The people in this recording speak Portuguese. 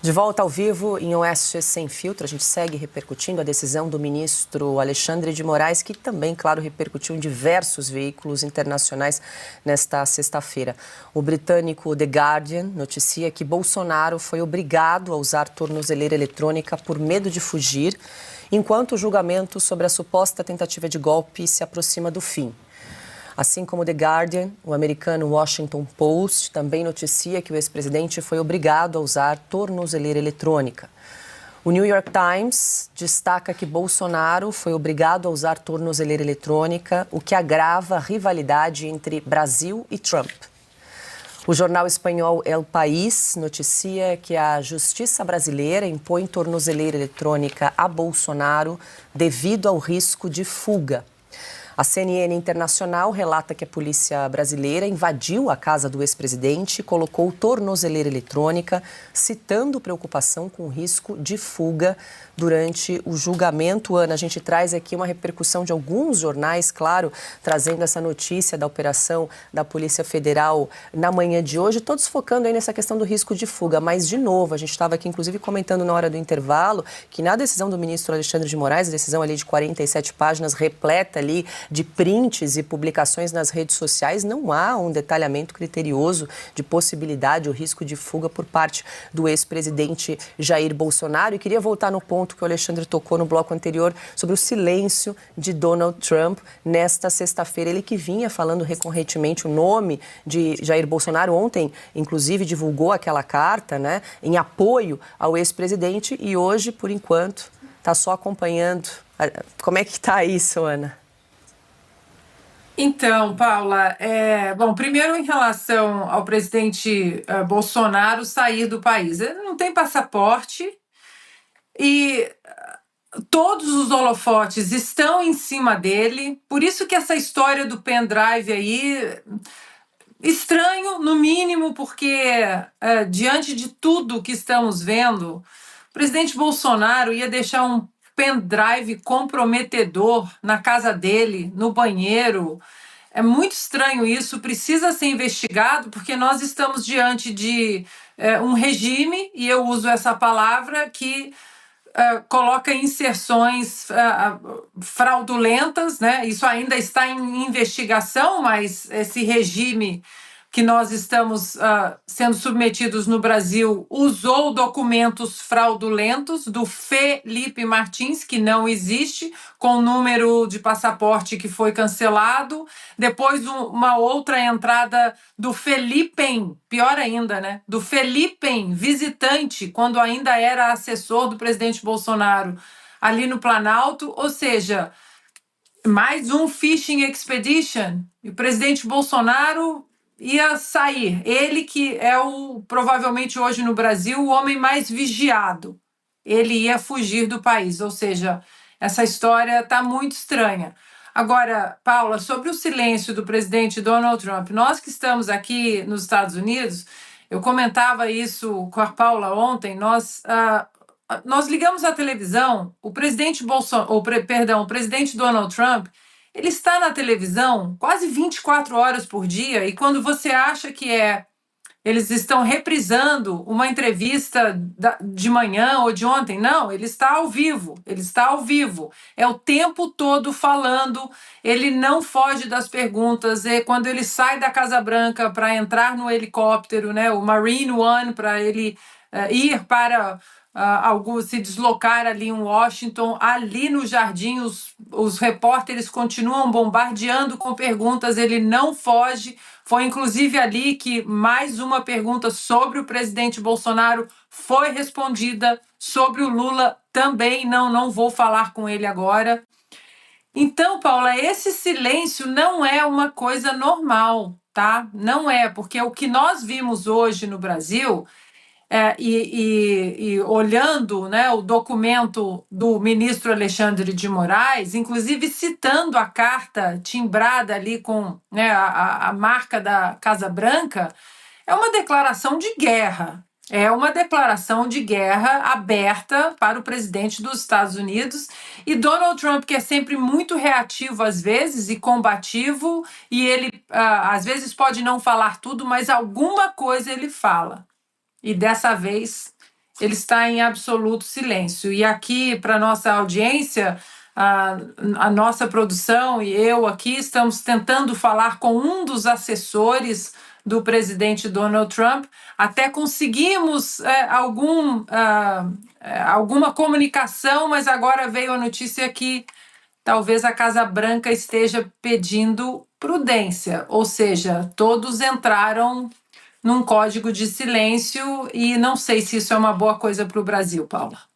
De volta ao vivo em Oeste Sem Filtro, a gente segue repercutindo a decisão do ministro Alexandre de Moraes, que também, claro, repercutiu em diversos veículos internacionais nesta sexta-feira. O britânico The Guardian noticia que Bolsonaro foi obrigado a usar tornozeleira eletrônica por medo de fugir, enquanto o julgamento sobre a suposta tentativa de golpe se aproxima do fim. Assim como The Guardian, o americano Washington Post também noticia que o ex-presidente foi obrigado a usar tornozeleira eletrônica. O New York Times destaca que Bolsonaro foi obrigado a usar tornozeleira eletrônica, o que agrava a rivalidade entre Brasil e Trump. O jornal espanhol El País noticia que a justiça brasileira impõe tornozeleira eletrônica a Bolsonaro devido ao risco de fuga. A CNN Internacional relata que a polícia brasileira invadiu a casa do ex-presidente e colocou tornozeleira eletrônica, citando preocupação com o risco de fuga durante o julgamento. Ana, a gente traz aqui uma repercussão de alguns jornais, claro, trazendo essa notícia da operação da Polícia Federal na manhã de hoje, todos focando aí nessa questão do risco de fuga. Mas, de novo, a gente estava aqui, inclusive, comentando na hora do intervalo que na decisão do ministro Alexandre de Moraes, a decisão ali de 47 páginas, repleta ali de prints e publicações nas redes sociais, não há um detalhamento criterioso de possibilidade ou risco de fuga por parte do ex-presidente Jair Bolsonaro. E queria voltar no ponto que o Alexandre tocou no bloco anterior sobre o silêncio de Donald Trump nesta sexta-feira. Ele que vinha falando recorrentemente o nome de Jair Bolsonaro. Ontem, inclusive, divulgou aquela carta, né, em apoio ao ex-presidente e hoje, por enquanto, está só acompanhando. Como é que está isso, Ana? Então, Paula, bom, primeiro em relação ao presidente Bolsonaro sair do país. Ele não tem passaporte e todos os holofotes estão em cima dele, por isso que essa história do pendrive aí, estranho no mínimo, porque diante de tudo que estamos vendo, o presidente Bolsonaro ia deixar um pendrive comprometedor na casa dele, no banheiro. É muito estranho isso, precisa ser investigado, porque nós estamos diante de um regime, e eu uso essa palavra, que coloca inserções fraudulentas, né? Isso ainda está em investigação, mas esse regime que nós estamos sendo submetidos no Brasil usou documentos fraudulentos do Felipe Martins, que não existe, com o número de passaporte que foi cancelado. Depois uma outra entrada do Felipem, pior ainda, né? Do Felipem, visitante, quando ainda era assessor do presidente Bolsonaro, ali no Planalto. Ou seja, mais um fishing expedition. E o presidente Bolsonaro ia sair. Ele que é provavelmente hoje no Brasil, o homem mais vigiado. Ele ia fugir do país. Ou seja, essa história está muito estranha. Agora, Paula, sobre o silêncio do presidente Donald Trump, nós que estamos aqui nos Estados Unidos, eu comentava isso com a Paula ontem, nós ligamos a televisão, o presidente o presidente Donald Trump, ele está na televisão quase 24 horas por dia, e quando você acha que eles estão reprisando uma entrevista de manhã ou de ontem, não, ele está ao vivo, é o tempo todo falando, ele não foge das perguntas, e quando ele sai da Casa Branca para entrar no helicóptero, né, o Marine One, para ele ir para se deslocar ali em Washington, ali no jardim, os repórteres continuam bombardeando com perguntas, ele não foge. Foi inclusive ali que mais uma pergunta sobre o presidente Bolsonaro foi respondida, sobre o Lula também, não vou falar com ele agora. Então, Paula, esse silêncio não é uma coisa normal, tá? Não é, porque o que nós vimos hoje no Brasil e olhando, né, o documento do ministro Alexandre de Moraes, inclusive citando a carta timbrada ali com, né, a marca da Casa Branca, é uma declaração de guerra. É uma declaração de guerra aberta para o presidente dos Estados Unidos, e Donald Trump, que é sempre muito reativo às vezes e combativo, e ele às vezes pode não falar tudo, mas alguma coisa ele fala. E dessa vez ele está em absoluto silêncio. E aqui, para nossa audiência, a nossa produção e eu aqui estamos tentando falar com um dos assessores do presidente Donald Trump, até conseguimos alguma comunicação, mas agora veio a notícia que talvez a Casa Branca esteja pedindo prudência, ou seja, todos entraram num código de silêncio e não sei se isso é uma boa coisa para o Brasil, Paula.